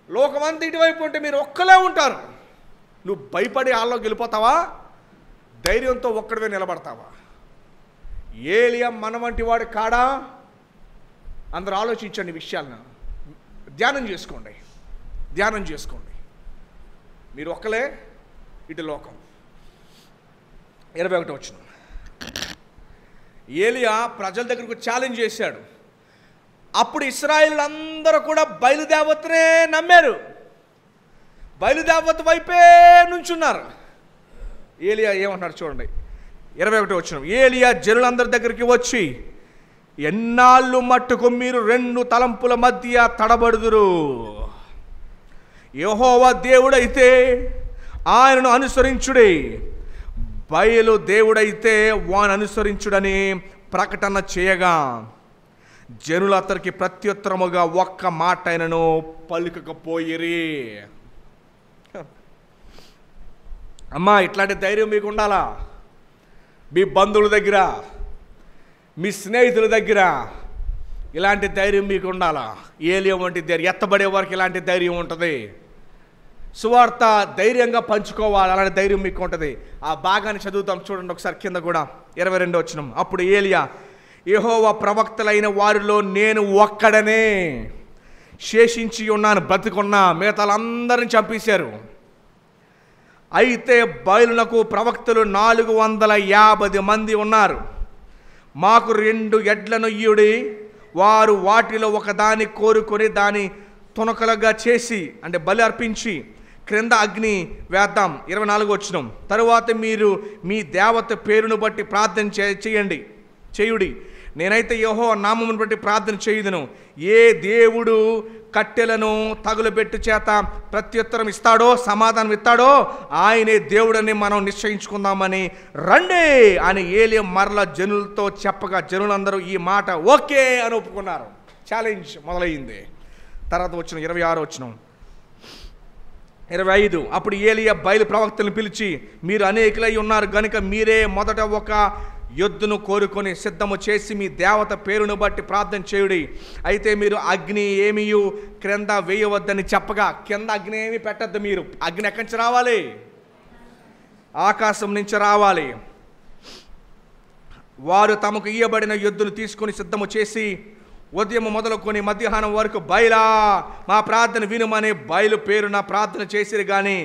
లోకమంతా ఇటువైపు ఉంటే మీరు ఒక్కలే ఉంటారు. నువ్వు భయపడి వాళ్ళలోకి వెళ్ళిపోతావా? ధైర్యంతో ఒక్కడివే నిలబడతావా? ఏలియా మన వంటి వాడు కాడా? అందరూ ఆలోచించండి, విషయాలను ధ్యానం చేసుకోండి. మీరు ఒక్కలే, ఇటు లోకం. 21వ వచనం. ఏలియా ప్రజల దగ్గరకు ఛాలెంజ్ చేశాడు. అప్పుడు ఇశ్రాయేలు అందరూ కూడా బయలుదేవతనే నమ్మారు, బయలుదేవత వైపే నుంచున్నారు. ఏలియా ఏమంటున్నారు చూడండి, 21వ వచనం. ఏలియా జనులందరి దగ్గరికి వచ్చి, ఎన్నాళ్ళు మట్టుకు మీరు 2 తలంపుల మధ్య తడబడుదురు? యెహోవా దేవుడైతే ఆయనను అనుసరించుడి, బయలు దేవుడైతే వాని అనుసరించుడని ప్రకటన చేయగా జనులు అతనికి ప్రత్యుత్తరముగా ఒక్క మాట అయినను పలుకకపోయిరి. అమ్మా, ఇట్లాంటి ధైర్యం మీకు ఉండాలా? మీ బంధువుల దగ్గర, మీ స్నేహితుల దగ్గర ఇలాంటి ధైర్యం మీకు ఉండాలా? ఏలియా వంటి ధైర్యం, ఎత్తబడే వారికి ఇలాంటి ధైర్యం ఉంటుంది. సువార్త ధైర్యంగా పంచుకోవాలి, అలాంటి ధైర్యం మీకు ఉంటుంది. ఆ భాగాన్ని చదువుతాం చూడండి ఒకసారి, కింద కూడా 22వ వచనం. అప్పుడు ఏలియా, యెహోవా ప్రవక్తలైన వారిలో నేను ఒక్కడనే శేషించి ఉన్నాను, బ్రతికున్నా, మిగతాలందరినీ చంపేశారు. అయితే బయలునకు ప్రవక్తలు 450 మంది ఉన్నారు. మాకు 2 ఎడ్లను ఇయ్యుడి, వారు వాటిలో ఒకదాన్ని కోరుకొని దాని తునకలుగా చేసి, అంటే బలి అర్పించి క్రింద అగ్ని వేద్దాం. 24వ వచనం. తరువాత మీరు మీ దేవత పేరును బట్టి ప్రార్థన చేయుడి. నేనైతే యెహోవా నామమును బట్టి ప్రార్థన చేయుదును. ఏ దేవుడు కట్టెలను తగులుబెట్టు చేత ప్రత్యుత్తరం ఇస్తాడో, సమాధానం ఇస్తాడో ఆయనే దేవుడని మనం నిశ్చయించుకుందామని రండి అని ఏలియా మరల జనులతో చెప్పగా జనులందరూ ఈ మాట ఓకే అని ఒప్పుకున్నారు. ఛాలెంజ్ మొదలయ్యింది. తర్వాత వచ్చిన 26వ వచనం, 25. అప్పుడు ఏలియా బయలు ప్రవక్తలను పిలిచి, మీరు అనేకులై ఉన్నారు గనుక మీరే మొదట ఒక యొద్దును కోరుకొని సిద్ధము చేసి మీ దేవత పేరును బట్టి ప్రార్థన చేయుడి. అయితే మీరు అగ్ని ఏమీయు క్రింద వేయవద్దని చెప్పగా, కింద అగ్ని ఏమీ పెట్టద్దు. మీరు అగ్ని ఎక్కడి నుంచి రావాలి? ఆకాశం నుంచి రావాలి. వారు తమకు ఇయ్యబడిన యొద్దును తీసుకొని సిద్ధము చేసి ఉదయం మొదలుకొని మధ్యాహ్నం వరకు బయలా మా ప్రార్థన వినుమని బయలు పేరున ప్రార్థన చేసిరు. కానీ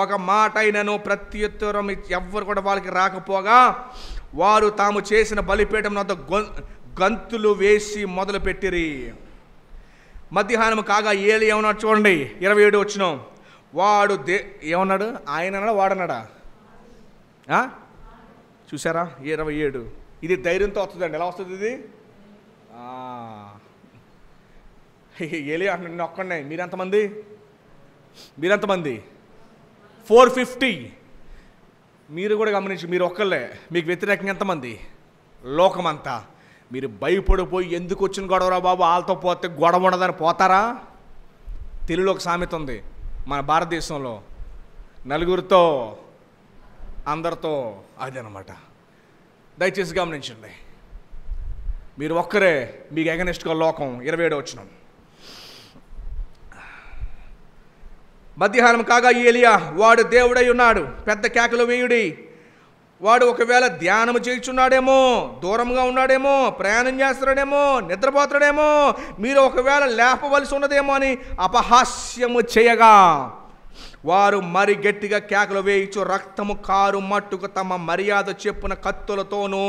ఒక మాట అయినను ప్రత్యుత్తరం ఎవ్వరు కూడా వాళ్ళకి రాకపోగా వారు తాము చేసిన బలిపీఠం వద్ద గంతులు వేసి మొదలు పెట్టిరి. మధ్యాహ్నం కాగా ఏలియా ఏమన్నాడు చూడండి, 27వ వచనం. వాడు ఏమన్నాడు? ఆయన అన్నాడా, వాడన్నాడా? చూసారా 27. ఇది ధైర్యంతో వస్తుందండి. ఎలా వస్తుంది ఇది? ఏలియా అంటున్నాడు, నేను ఒక్కడే. మీరెంతమంది? 450. మీరు కూడా గమనించి, మీరు ఒక్కళ్ళే, మీకు వ్యతిరేకంగా ఎంతమంది? లోకమంతా. మీరు భయపడిపోయి ఎందుకు వచ్చిన గొడవరా బాబు, వాళ్ళతో పోతే గొడవ ఉండదని పోతారా? తెలుగులో ఒక సామెత ఉంది మన భారతదేశంలో, నలుగురితో అందరితో, అదనమాట. దయచేసి గమనించండి. మీరు ఒక్కరే మీకు ఎగనెస్ట్గా లోకం. 27 వచనం. మధ్యాహ్నం కాగా ఏలియా వాడు దేవుడై ఉన్నాడు, పెద్ద కేకలు వేయుడి. వాడు ఒకవేళ ధ్యానము చేయుచున్నాడేమో, దూరంగా ఉన్నాడేమో, ప్రయాణం చేస్తున్నాడేమో, నిద్రపోతాడేమో, మీరు ఒకవేళ లేపవలసి ఉన్నదేమో అని అపహాస్యము చేయగా వారు మరి గట్టిగా కేకలు వేయించు రక్తము కారు మట్టుకు తమ మర్యాద చెప్పున కత్తులతోనూ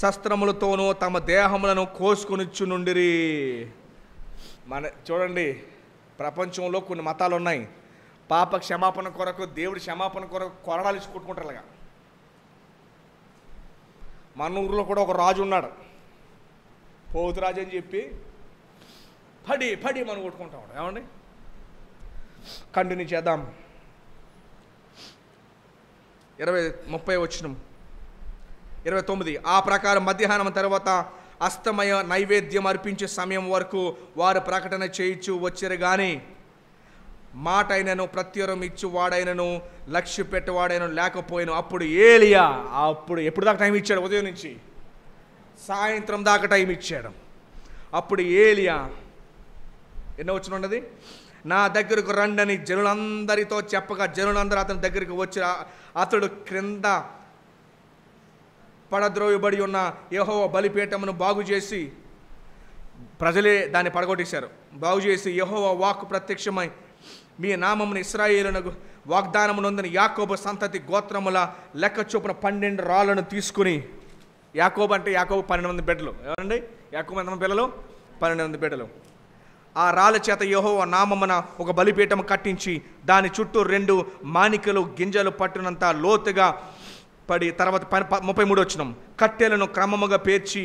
శస్త్రములతోనూ తమ దేహములను కోసుకొనిచ్చునుండిరి. చూడండి, ప్రపంచంలో కొన్ని మతాలు ఉన్నాయి. పాప క్షమాపణ కొరకు, దేవుడి క్షమాపణ కొరకు కొరడాలు ఇచ్చి కొట్టుకుంటారు. అలాగా మన ఊరిలో కూడా ఒక రాజు ఉన్నాడు, పోతురాజు అని చెప్పి పడి పడి మనం కొట్టుకుంటాం. ఏమండి, కంటిన్యూ చేద్దాం. 30 వచనం 29. ఆ ప్రకారం మధ్యాహ్నం తర్వాత అస్తమయ నైవేద్యం అర్పించే సమయం వరకు వారు ప్రకటన చేయించు వచ్చారు కానీ మాట అయినను ప్రత్యురం ఇచ్చు వాడైనను లక్ష్య పెట్టేవాడైనను లేకపోయినా అప్పుడు ఏలియా ఎప్పుడు దాకా టైం ఇచ్చాడు? ఉదయం నుంచి సాయంత్రం దాకా టైం ఇచ్చాడు. అప్పుడు ఏలియా ఎన్నో వచ్చిన ఉన్నది, నా దగ్గరకు రండని జనులందరితో చెప్పగా జనులందరూ అతని దగ్గరికి వచ్చి అతడు క్రింద పడద్రోయబడి ఉన్న యెహోవా బలిపీఠమును బాగు చేసి, ప్రజలే దాన్ని పడగొట్టేశారు, బాగు చేసి యెహోవా వాక్కు ప్రత్యక్షమై మీ నామమును ఇశ్రాయేలునకు వాగ్దానము నొందిన యాకోబు సంతతి గోత్రముల లెక్క చొప్పున 12 రాళ్లను తీసుకుని, యాకోబు అంటే యాకోబు 12 మంది బిడ్డలు. ఏమండి, యాకోబు ఎంతమంది పిల్లలు? 12 మంది బిడ్డలు. ఆ రాళ్ళ చేత యెహోవా నామమున ఒక బలిపీఠము కట్టించి దాని చుట్టూ 2 మాణికలు గింజలు పట్టునంత లోతుగా పడి, తర్వాత 33 వచనం, కట్టెలను క్రమముగా పేర్చి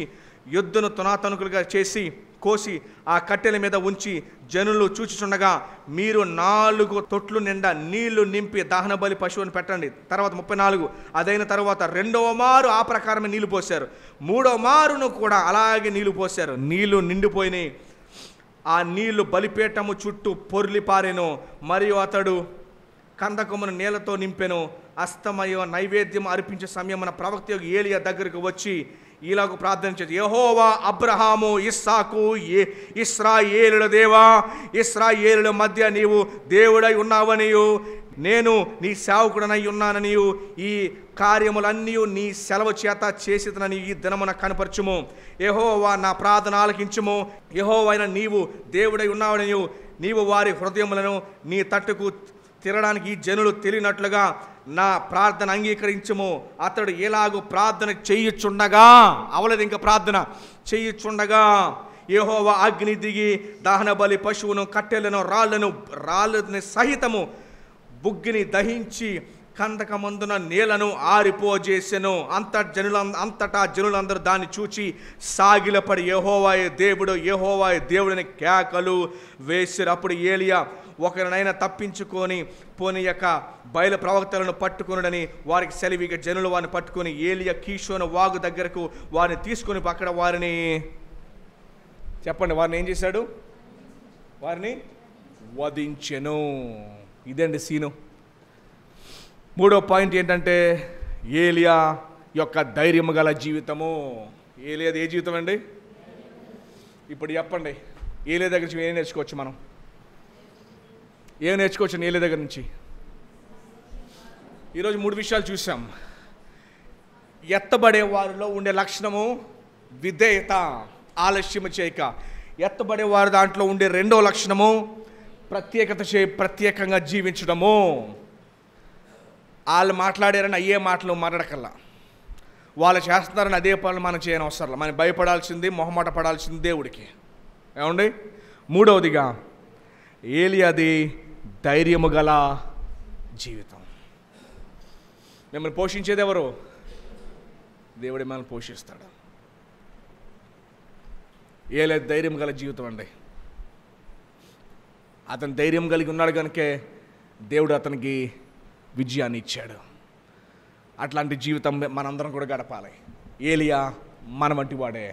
యుద్ధను తునాతనుకులుగా చేసి కోసి ఆ కట్టెల మీద ఉంచి జనులు చూచుచుండగా మీరు 4 తొట్లు నిండా నీళ్లు నింపి దహన బలి పశువుని పెట్టండి. తర్వాత 34, అదైన తర్వాత 2వ మారు ఆ ప్రకారమే నీళ్లు పోశారు, 3వ మారును కూడా అలాగే నీళ్లు పోశారు. నీళ్లు నిండిపోయినాయి. ఆ నీళ్లు బలిపీఠము చుట్టూ పొర్లి పారెను. మరియు అతడు కందకమును నీళ్లతో నింపెను. అస్తమయ నైవేద్యం అర్పించే సమయమున ప్రవక్త ఏలియా దగ్గరకు వచ్చి ఇలాగ ప్రార్థించేది, యెహోవా అబ్రహాము ఇస్సాకు ఇశ్రాయేలుల దేవా, ఇశ్రాయేలుల మధ్య నీవు దేవుడై ఉన్నావనియు నేను నీ సేవకుడనై ఉన్నాననియు ఈ కార్యములన్నీ నీ సెలవు చేత చేసినని ఈ దినమున కనపరచుము. యెహోవా నా ప్రార్థన ఆలకించుము. యెహోవైన నీవు దేవుడై ఉన్నావనియు నీవు వారి హృదయములను నీ తట్టుకు తిరగడానికి ఈ జనులు తెలియనట్లుగా నా ప్రార్థన అంగీకరించుము. అతడు ఎలాగూ ప్రార్థన చెయ్యుచుండగా, అవలేదు ఇంకా ప్రార్థన చెయ్యుచుండగా యెహోవా అగ్ని దిగి దహన బలి పశువును కట్టెలను రాళ్ళని సహితము బుగ్గిని దహించి కందకమందున నేలను ఆరిపోజేసెను. అంతటా జనులందరూ దాన్ని చూచి సాగిలపడి యెహోవాయే దేవుడు, యెహోవాయే దేవుడిని కేకలు వేసిరు. అప్పుడు ఏలియా ఒకరినైనా తప్పించుకొని పోనీయక బయలు ప్రవక్తలను పట్టుకునుడని వారికి సెలవిగా జనులు వారిని పట్టుకొని ఏలియా కీషోను వాగు దగ్గరకు వారిని తీసుకొని అక్కడ వారిని వారిని ఏం చేశాడు? వారిని వధించెను. ఇదండి సీను. 3వ పాయింట్ ఏంటంటే ఏలియా యొక్క ధైర్యము గల జీవితము. ఏలియాది ఏ జీవితం అండి? ఇప్పుడు చెప్పండి, ఏలియా దగ్గర నుంచి ఏం నేర్చుకోవచ్చు? మనం ఏం నేర్చుకోవచ్చు ఏలియా దగ్గర నుంచి? ఈరోజు 3 విషయాలు చూసాం. ఎత్తబడే వారిలో ఉండే లక్షణము విధేయత, ఆలస్యము చేయక. ఎత్తబడే వారి దాంట్లో ఉండే 2వ లక్షణము ప్రత్యేకంగా జీవించడము. వాళ్ళు మాట్లాడారని అయ్యే మాటలు మాట్లాడకల్లా, వాళ్ళు చేస్తున్నారని అదే పనులు మనం చేయని అవసరం. మనం భయపడాల్సింది, మొహమాట పడాల్సింది దేవుడికి. ఏమండి? 3వదిగా ఏలియాది ధైర్యము గల జీవితం. మిమ్మల్ని పోషించేది ఎవరు? దేవుడే మనల్ని పోషిస్తాడు. ఏలియా ధైర్యం గల జీవితం అండి. అతను ధైర్యం కలిగి ఉన్నాడు కనుకే దేవుడు అతనికి విజయాన్ని ఇచ్చాడు. అట్లాంటి జీవితం మనందరం కూడా గడపాలి. ఏలియా మన వంటి వాడే.